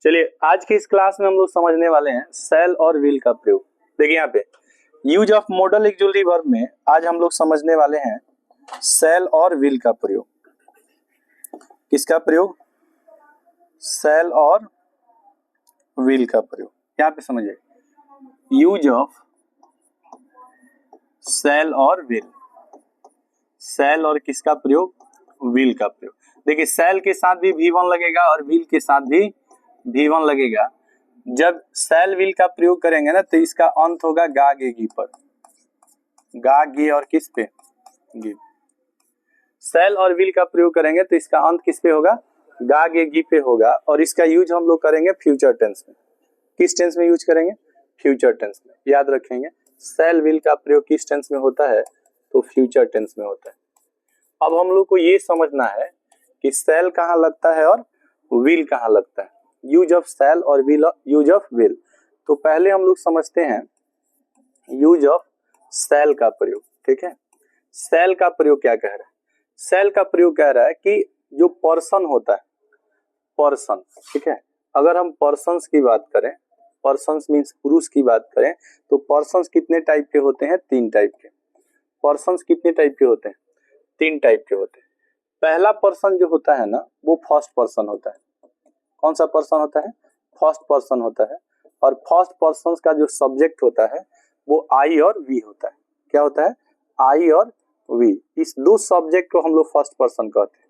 चलिए आज की इस क्लास में हम लोग समझने वाले हैं सेल और विल का प्रयोग। देखिए यहाँ पे use of model auxiliary verb में आज हम लोग समझने वाले हैं सेल और विल का प्रयोग। किसका प्रयोग? सेल और विल का प्रयोग। यहाँ पे समझिए यूज ऑफ सेल और विल। सेल और किसका प्रयोग? विल का प्रयोग। देखिए सेल के साथ भी V1 लगेगा और विल के साथ भी V1 लगेगा। जब सेल विल का प्रयोग करेंगे ना तो इसका अंत होगा गा गे गी पर। गा गे और किस पे? गी। सेल और विल का प्रयोग करेंगे तो इसका अंत किस पे होगा? गा गे गी पे होगा। और इसका यूज हम लोग करेंगे फ्यूचर टेंस में। किस टेंस में यूज करेंगे? फ्यूचर टेंस में। याद रखेंगे सेल विल का प्रयोग किस टेंस में होता है? तो फ्यूचर टेंस में होता है। अब हम लोग को ये समझना है कि सेल कहाँ लगता है और विल कहाँ लगता है। यूज ऑफ सेल और विल, यूज ऑफ विल। तो पहले हम लोग समझते हैं यूज ऑफ सेल का प्रयोग। ठीक है, सेल का प्रयोग क्या कह रहा है? सेल का प्रयोग कह रहा है कि जो पर्सन होता है, पर्सन, ठीक है, अगर हम पर्सन्स की बात करें, पर्सन्स मीन्स पुरुष की बात करें, तो पर्सन्स कितने टाइप के होते हैं? 3 टाइप के। पर्सन्स कितने टाइप के होते हैं? 3 टाइप के होते हैं। पहला पर्सन जो होता है ना वो फर्स्ट पर्सन होता है। कौन सा पर्सन होता है? फर्स्ट पर्सन होता है। और फर्स्ट पर्सन का जो सब्जेक्ट होता है वो आई और वी होता है। क्या होता है? आई और वी। इस दो सब्जेक्ट को हम लोग फर्स्ट पर्सन कहते हैं।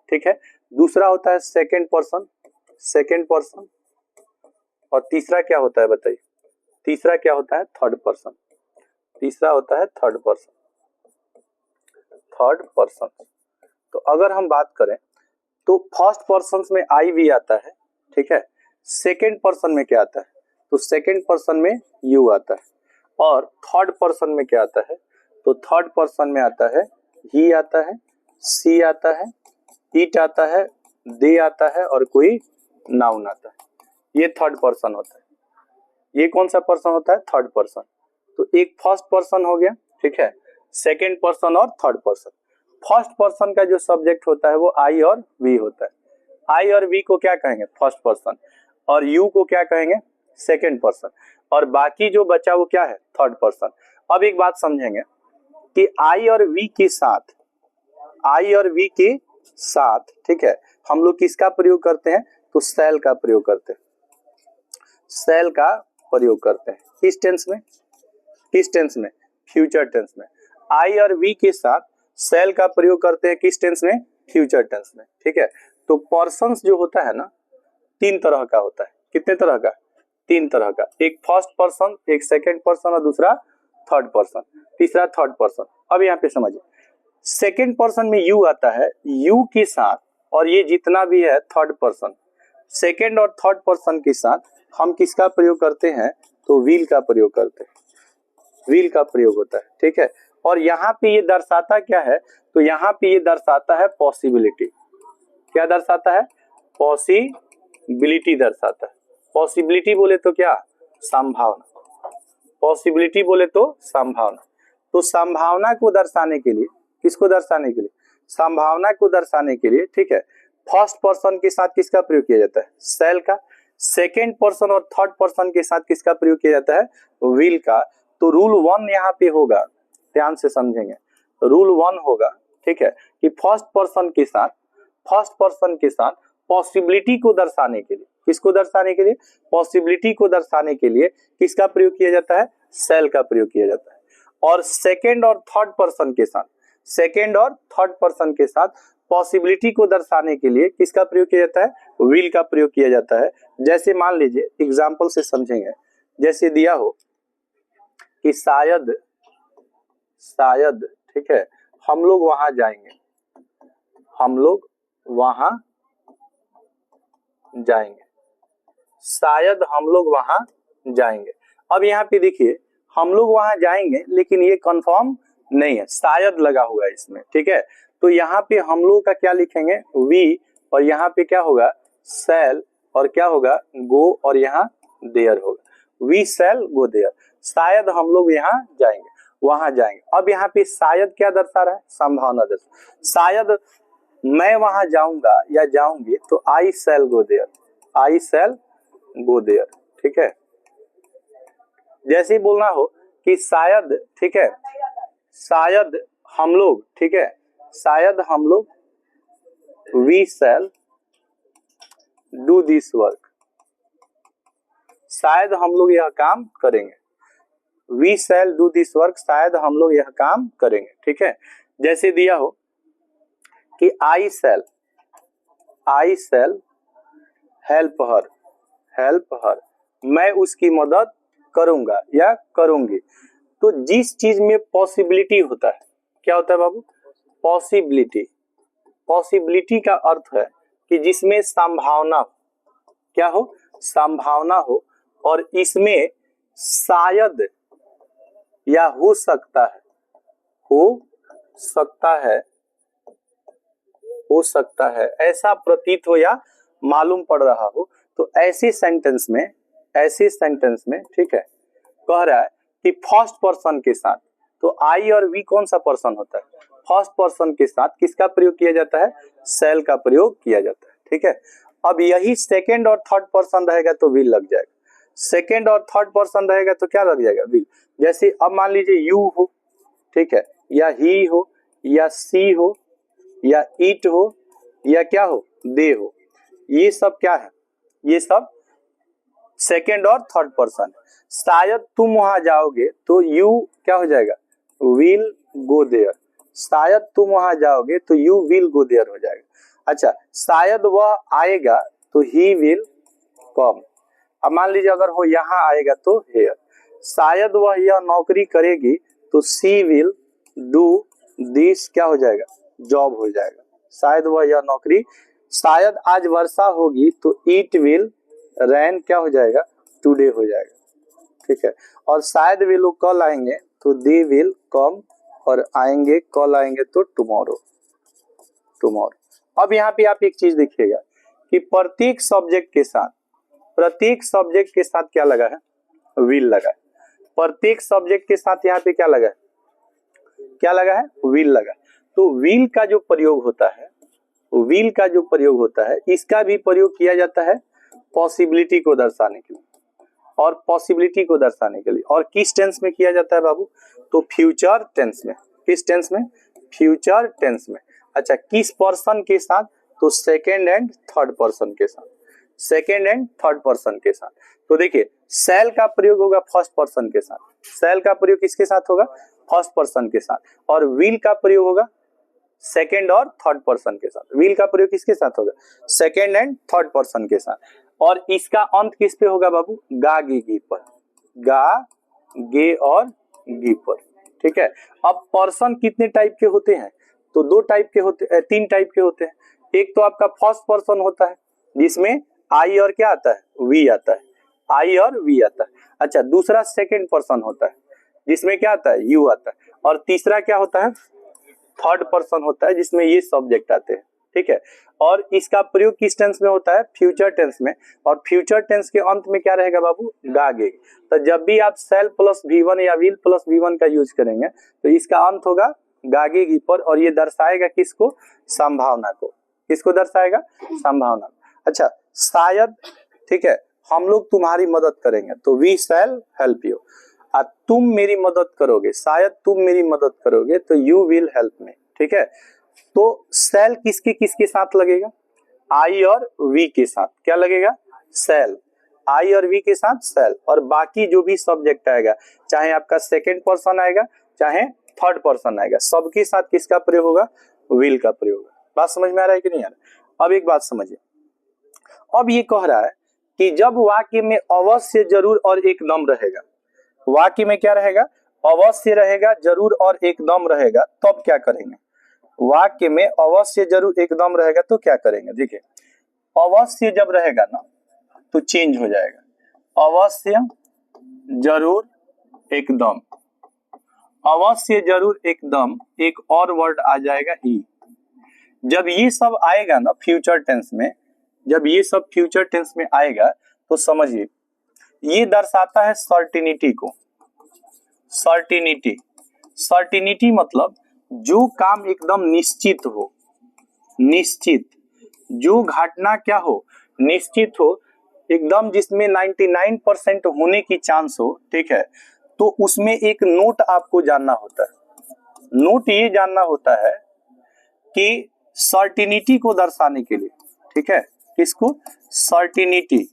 ठीक है, दूसरा होता है सेकेंड पर्सन, सेकेंड पर्सन। और तीसरा क्या होता है बताइए? तीसरा क्या होता है? Third person. तीसरा होता है थर्ड पर्सन, थर्ड पर्सन। तो अगर हम बात करें तो फर्स्ट पर्सन में आई वी आता है, ठीक है। सेकेंड पर्सन में क्या आता है? तो सेकेंड पर्सन में यू आता है। और थर्ड पर्सन में क्या आता है? तो थर्ड पर्सन में आता है ही आता है, सी आता है, इट आता है, दे आता है और कोई नाउन आता है। ये थर्ड पर्सन होता है। ये कौन सा पर्सन होता है? Third person. तो एक फर्स्ट पर्सन हो गया, ठीक है, सेकेंड पर्सन और थर्ड पर्सन। फर्स्ट पर्सन का जो सब्जेक्ट होता है वो आई और वी होता है। आई और वी को क्या कहेंगे? First person. और यू को क्या कहेंगे? Second person. और बाकी जो बचा वो क्या है? Third person. अब एक बात समझेंगे कि आई और वी के साथ, आई और वी के साथ, ठीक है, हम लोग किसका प्रयोग करते हैं? तो सेल का प्रयोग करते हैं। सेल का प्रयोग करते हैं किस टेंस में? किस टेंस में? फ्यूचर टेंस में। आई और वी के साथ सेल का प्रयोग करते हैं किस टेंस में? फ्यूचर टेंस में। ठीक है, तो पर्सन्स जो होता है ना 3 तरह का होता है। कितने तरह का? 3 तरह का। एक फर्स्ट पर्सन, एक सेकेंड पर्सन और दूसरा थर्ड पर्सन, तीसरा थर्ड पर्सन। अब यहाँ पे समझिए सेकेंड पर्सन में यू आता है, यू के साथ और ये जितना भी है थर्ड पर्सन, सेकेंड और थर्ड पर्सन के साथ हम किसका प्रयोग करते हैं? तो विल का प्रयोग करते हैं। विल का प्रयोग होता है, ठीक है। और यहाँ पे ये दर्शाता क्या है? तो यहाँ पे ये दर्शाता है पॉसिबिलिटी। क्या दर्शाता है? पॉसिबिलिटी दर्शाता है। पॉसिबिलिटी बोले तो क्या? संभावना। पॉसिबिलिटी बोले तो संभावना। तो संभावना को दर्शाने के लिए, किसको दर्शाने के लिए? संभावना को दर्शाने के लिए, ठीक है, फर्स्ट पर्सन के साथ किसका प्रयोग किया जाता है? सेल का। सेकेंड पर्सन और थर्ड पर्सन के साथ किसका प्रयोग किया जाता है? विल का। तो रूल 1 यहाँ पे होगा, ध्यान से समझेंगे। रूल 1 होगा, ठीक है, कि फर्स्ट पर्सन के साथ, फर्स्ट पर्सन के साथ पॉसिबिलिटी को दर्शाने के लिए, किसको दर्शाने के लिए? पॉसिबिलिटी को दर्शाने के लिए किसका प्रयोग किया जाता है? सेल का प्रयोग किया जाता है। और सेकेंड और थर्ड पर्सन के साथ, सेकेंड और थर्ड पर्सन के साथ पॉसिबिलिटी को दर्शाने के लिए किसका प्रयोग किया जाता है? विल का प्रयोग किया जाता है। जैसे मान लीजिए एग्जाम्पल से समझेंगे, जैसे दिया हो कि शायद, शायद, ठीक है, हम लोग वहां जाएंगे, हम लोग वहां जाएंगे, शायद हम लोग वहां जाएंगे। अब यहाँ पे देखिए हम लोग वहां जाएंगे लेकिन ये कंफर्म नहीं है, शायद लगा हुआ है इसमें, ठीक है। तो यहाँ पे हम लोग का क्या लिखेंगे? वी। और यहाँ पे क्या होगा? सेल। और क्या होगा? गो। और यहाँ देयर होगा। We shall go there. शायद हम लोग यहाँ जाएंगे, वहां जाएंगे। अब यहाँ पे शायद क्या दर्शा रहा है? संभावना दर्शा। शायद मैं वहां जाऊंगा या जाऊंगी तो I shall go there, I shall go there, ठीक है। जैसे ही बोलना हो कि शायद, ठीक है, शायद हम लोग, ठीक है, शायद हम लोग we shall do this work, शायद हम लोग यह काम करेंगे, we shall do this work, शायद हम लोग यह काम करेंगे, ठीक है। जैसे दिया हो कि आई शैल हेल्प हर, मैं उसकी मदद करूंगा या करूंगी। तो जिस चीज में पॉसिबिलिटी होता है, क्या होता है बाबू? पॉसिबिलिटी का अर्थ है कि जिसमें संभावना, क्या हो? संभावना हो, और इसमें शायद या हो सकता है, ऐसा प्रतीत हो या मालूम पड़ रहा हो, तो ऐसे सेंटेंस में, ठीक है, कह रहा है कि फर्स्ट पर्सन के साथ, तो आई और वी कौन सा पर्सन होता है? फर्स्ट पर्सन के साथ किसका प्रयोग किया जाता है? शैल का प्रयोग किया जाता है, ठीक है। अब यही सेकेंड और थर्ड पर्सन रहेगा तो विल लग जाएगा, सेकेंड और थर्ड पर्सन रहेगा तो क्या लग जाएगा? विल। जैसे अब मान लीजिए यू हो, ठीक है, या ही हो, या सी हो, या इट हो, या क्या हो? दे हो। ये सब क्या है? ये सब सेकेंड और थर्ड पर्सन। शायद तुम वहां जाओगे तो यू क्या हो जाएगा? Will go there. शायद तुम वहां जाओगे तो यू विल गो देयर हो जाएगा। अच्छा, शायद वह आएगा तो ही विल कम। अब मान लीजिए अगर वो यहाँ आएगा तो हेयर। शायद वह यह नौकरी करेगी तो सी विल डू दिस क्या हो जाएगा? जॉब हो जाएगा। शायद वह यह नौकरी, शायद आज वर्षा होगी तो इट विल रैन क्या हो जाएगा? टुडे हो जाएगा, ठीक है। और शायद वे लोग कल आएंगे तो दे विल कम, और आएंगे कल आएंगे तो टुमारो। अब यहाँ पे आप एक चीज देखिएगा कि प्रत्येक सब्जेक्ट के साथ क्या लगा है? विल लगा है। प्रत्येक सब्जेक्ट के साथ यहाँ पे क्या लगा है? विल लगा। तो विल का जो प्रयोग होता है, इसका भी प्रयोग किया जाता है पॉसिबिलिटी को दर्शाने के लिए, और किस टेंस में किया जाता है बाबू? तो फ्यूचर टेंस में। किस टेंस में? फ्यूचर टेंस में। अच्छा, किस पर्सन के साथ? तो सेकेंड एंड थर्ड पर्सन के साथ। तो देखिए, शैल का प्रयोग होगा फर्स्ट पर्सन के साथ। शैल का प्रयोग किसके साथ होगा? फर्स्ट पर्सन के साथ। और विल का प्रयोग होगा सेकेंड और थर्ड पर्सन के साथ। विल का प्रयोग किसके साथ होगा? सेकेंड एंड थर्ड पर्सन के साथ। और इसका अंत किस पे होगा बाबू? गा गे गी पर। गा गे और गी पर, ठीक है। अब पर्सन कितने टाइप के होते हैं? तो तीन टाइप के होते हैं। एक तो आपका फर्स्ट पर्सन होता है जिसमें आई और क्या आता है? वी आता है। अच्छा, दूसरा सेकेंड पर्सन होता है जिसमें क्या आता है? यू आता है। और तीसरा क्या होता है? थर्ड पर्सन होता है जिसमें ये सब्जेक्ट आते हैं, ठीक है। और इसका प्रयोग किस टेंस में होता है? फ्यूचर टेंस में। और फ्यूचर टेंस के अंत में क्या रहेगा बाबू? गागे। तो जब भी आप शैल प्लस V1 या विल प्लस V1 का यूज करेंगे तो इसका अंत होगा गागेगी पर, और ये दर्शाएगा किसको? संभावना को। किसको दर्शाएगा? संभावना। अच्छा, शायद, ठीक है, हम लोग तुम्हारी मदद करेंगे तो वी शैल हेल्प यू। तुम मेरी मदद करोगे, शायद तुम मेरी मदद करोगे तो यू विल हेल्प मी, ठीक है। तो शैल किसके साथ लगेगा? आई और वी के साथ। क्या लगेगा? शैल। आई और वी के साथ शैल। और बाकी जो भी सब्जेक्ट आएगा, चाहे आपका सेकेंड पर्सन आएगा चाहे थर्ड पर्सन आएगा, सबके साथ किसका प्रयोग होगा? विल का प्रयोग होगा। बात समझ में आ रहा है कि नहीं आ रहा? अब एक बात समझिए। अब ये कह रहा है कि जब वाक्य में अवश्य, जरूर और एकदम रहेगा, वाक्य में क्या रहेगा? अवश्य रहेगा, जरूर और एकदम रहेगा, तब क्या करेंगे? वाक्य में अवश्य, जरूर, एकदम रहेगा तो क्या करेंगे? देखिए, अवश्य जब रहेगा ना तो चेंज हो जाएगा। अवश्य, जरूर, एकदम। अवश्य, जरूर, एकदम, एक और वर्ड आ जाएगा ही। जब ये सब आएगा ना फ्यूचर टेंस में, जब ये सब फ्यूचर टेंस में आएगा तो समझिए ये दर्शाता है सर्टिनिटी को। सर्टिनिटी मतलब जो काम एकदम निश्चित हो, निश्चित, जो घटना क्या हो? निश्चित हो, एकदम जिसमें 99% होने की चांस हो, ठीक है, तो उसमें एक नोट आपको जानना होता है। नोट ये जानना होता है कि सर्टिनिटी को दर्शाने के लिए, ठीक है, किसको, सर्टिनिटी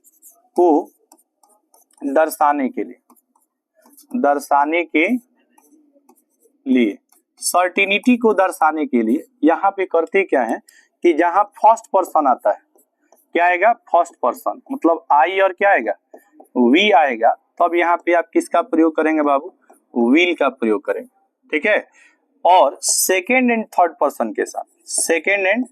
को दर्शाने के लिए, सर्टिनिटी को दर्शाने के लिए यहाँ पे करते क्या है कि जहां फर्स्ट पर्सन आता है, क्या आएगा, फर्स्ट पर्सन, मतलब आई और क्या आएगा, वी आएगा, तब यहाँ पे आप किसका प्रयोग करेंगे बाबू, विल का प्रयोग करेंगे, ठीक है। और सेकेंड एंड थर्ड पर्सन के साथ, सेकेंड एंड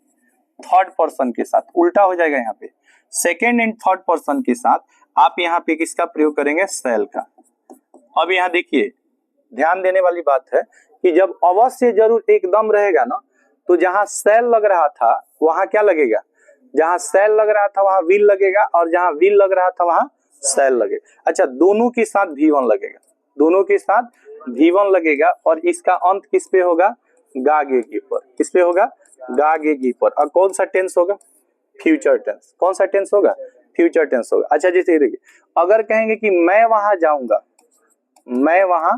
थर्ड पर्सन के साथ उल्टा हो जाएगा, यहाँ पे सेकेंड एंड थर्ड पर्सन के साथ आप यहाँ पे किसका प्रयोग करेंगे, शैल का। अब यहाँ देखिए ध्यान देने वाली बात है कि जब अवश्य जरूर एकदम रहेगा ना, तो जहां शैल लग रहा था वहां क्या लगेगा, जहां शैल लग रहा था वहां विल लगेगा, और जहां विल लग रहा था वहां शैल लगेगा। अच्छा, दोनों के साथ V1 लगेगा, दोनों के साथ V1 लगेगा, और इसका अंत किस पे होगा, गागेगी पर, किस पे होगा, गागेगी पर। और कौन सा टेंस होगा, फ्यूचर टेंस। कौन सा टेंस होगा, फ्यूचर टेंस होगा। अच्छा, जैसे देखिए अगर कहेंगे कि मैं वहां जाऊंगा, मैं वहां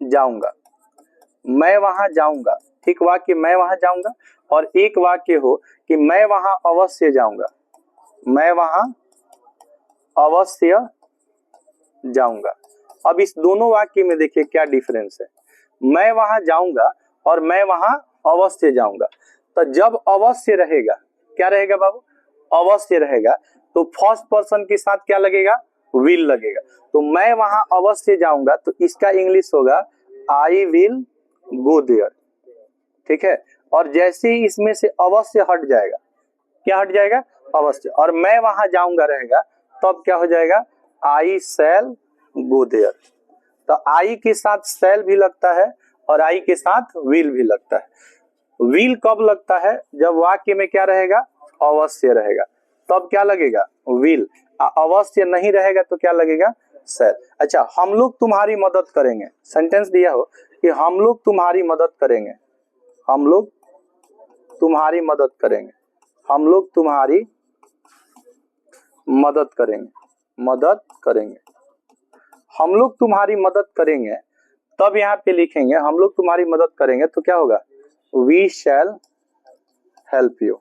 जाऊंगा, मैं वहां जाऊंगा, ठीक, वाक्य मैं वहां जाऊंगा, और एक वाक्य हो कि मैं वहां अवश्य जाऊंगा, मैं वहां अवश्य जाऊंगा। अब इस दोनों वाक्य में देखिए क्या डिफरेंस है, मैं वहां जाऊंगा और मैं वहां अवश्य जाऊंगा। तो जब अवश्य रहेगा, क्या रहेगा बाबू, अवश्य रहेगा, तो फर्स्ट पर्सन के साथ क्या लगेगा, विल लगेगा। तो मैं वहां अवश्य जाऊंगा, तो इसका इंग्लिश होगा आई विल गो देयर, ठीक है। और जैसे ही इसमें से अवश्य हट जाएगा, क्या हट जाएगा, अवश्य, और मैं वहां जाऊंगा रहेगा, तब क्या हो जाएगा, आई शैल गो देयर। तो आई के साथ शैल भी लगता है और आई के साथ विल भी लगता है। विल कब लगता है, जब वाक्य में क्या रहेगा, अवश्य रहेगा, तब क्या लगेगा, विल। अवश्य नहीं रहेगा तो क्या लगेगा, शैल। अच्छा, हम लोग तुम्हारी मदद करेंगे, सेंटेंस दिया हो कि हम लोग तुम्हारी मदद करेंगे, हम लोग तुम्हारी मदद करेंगे, हम लोग तुम्हारी मदद करेंगे, मदद करेंगे, हम लोग तुम्हारी मदद करेंगे। तब यहाँ पे लिखेंगे हम लोग तुम्हारी मदद करेंगे, तो क्या होगा, we shall help you,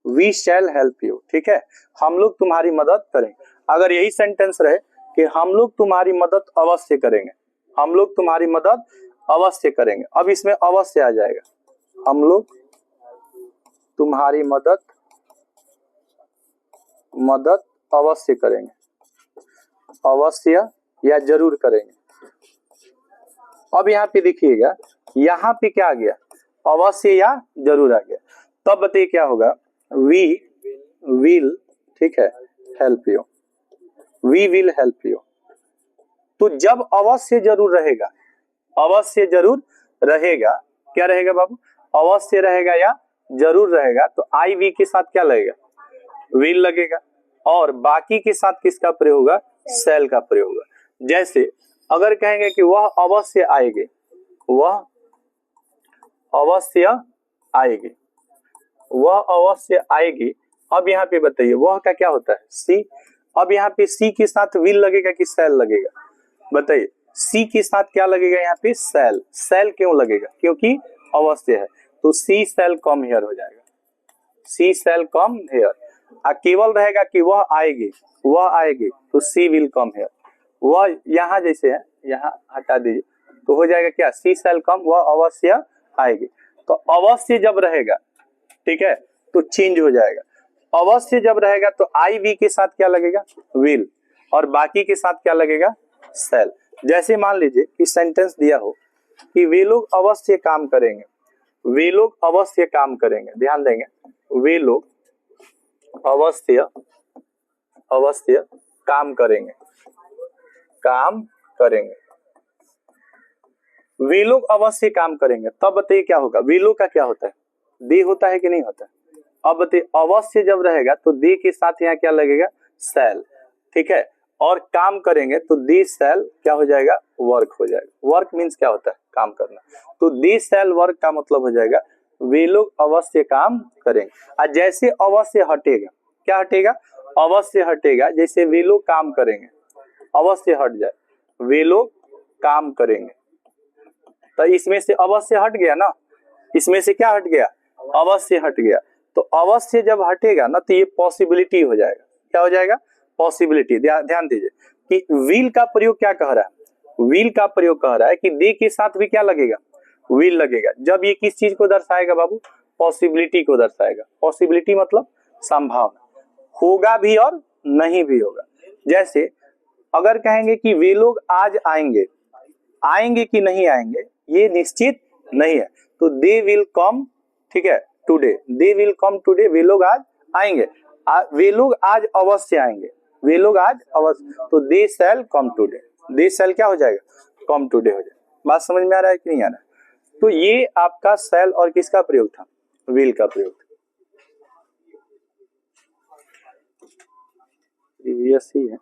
we shall help you, ठीक है, हम लोग तुम्हारी मदद करेंगे। अगर यही सेंटेंस रहे कि हम लोग तुम्हारी मदद अवश्य करेंगे, हम लोग तुम्हारी मदद अवश्य करेंगे, अब इसमें अवश्य आ जाएगा, हम लोग तुम्हारी मदद अवश्य करेंगे, अवश्य या जरूर करेंगे। अब यहाँ पे देखिएगा, यहाँ पे क्या आ गया, अवश्य या जरूर आ गया। तब बताइए क्या होगा, वी विल, ठीक है, help you, we will help you. तो जब अवश्य जरूर रहेगा, अवश्य जरूर रहेगा, क्या रहेगा बाबू, अवश्य रहेगा या जरूर रहेगा, तो आई वी के साथ क्या लगेगा, विल लगेगा, और बाकी के साथ किसका प्रयोग होगा, शैल का प्रयोग होगा। जैसे अगर कहेंगे कि वह अवश्य आएगी, वह अवश्य आएगी, वह अवश्य आएगी। अब यहाँ पे बताइए वह का क्या होता है, सी। अब यहाँ पे सी के साथ विल लगेगा कि शैल लगेगा, बताइए, सी के साथ क्या लगेगा, यहाँ पे शैल। शैल क्यों लगेगा, क्योंकि अवश्य है, तो सी शैल कम हियर हो जाएगा, सी शैल कम हियर। केवल रहेगा कि वह आएगी, वह आएगी, तो सी विल कम हियर। वह यहाँ जैसे है, यहाँ हटा दीजिए, तो हो जाएगा क्या, सी शैल कम, वह अवश्य आएगी। तो अवश्य जब रहेगा, ठीक है, तो चेंज हो जाएगा। अवश्य जब रहेगा तो आई वी के साथ क्या लगेगा, विल, और बाकी के साथ क्या लगेगा, शैल। जैसे मान लीजिए कि सेंटेंस दिया हो कि वे लोग अवश्य काम करेंगे, वे लोग अवश्य काम करेंगे, ध्यान देंगे, वे लोग अवश्य अवश्य काम करेंगे, काम करेंगे, वे लोग अवश्य काम करेंगे। तब बताइए क्या होगा, वे लोग का क्या होता है, दे होता है कि नहीं होता है। अब बताइए अवश्य जब रहेगा तो दे के साथ यहाँ क्या लगेगा, शैल, ठीक है, और काम करेंगे तो दे शैल क्या हो जाएगा, वर्क हो जाएगा। वर्क मीन्स क्या होता है, काम करना, तो दे शैल वर्क का मतलब हो जाएगा वे लोग अवश्य काम करेंगे। और जैसे अवश्य हटेगा, क्या हटेगा, अवश्य हटेगा, जैसे वे लोग काम करेंगे, अवश्य हट जाए, वे लोग काम करेंगे, तो इसमें से अवश्य हट गया ना, इसमें से क्या हट गया, अवश्य हट गया। तो अवश्य जब हटेगा ना तो ये पॉसिबिलिटी हो जाएगा, क्या हो जाएगा, पॉसिबिलिटी। ध्यान दीजिए कि विल का प्रयोग क्या कह रहा है, विल का प्रयोग कह रहा है कि दे के साथ भी क्या लगेगा, विल लगेगा। जब ये किस चीज को दर्शाएगा बाबू, पॉसिबिलिटी को दर्शाएगा। पॉसिबिलिटी मतलब संभावना, होगा भी और नहीं भी होगा। जैसे अगर कहेंगे कि वे लोग आज आएंगे, आएंगे कि नहीं आएंगे ये निश्चित नहीं है, तो दे विल कम, ठीक है, today, they will come today, वे लोग आज आएंगे, वे लोग आज अवश्य आएंगे, वे लोग आज अवश्य, तो दे शैल कम टुडे, दे शैल क्या हो जाएगा, कम टुडे हो जाएगा। बात समझ में आ रहा है कि नहीं आ रहा है? तो ये आपका शैल और किसका प्रयोग था, विल का प्रयोग था। यही है।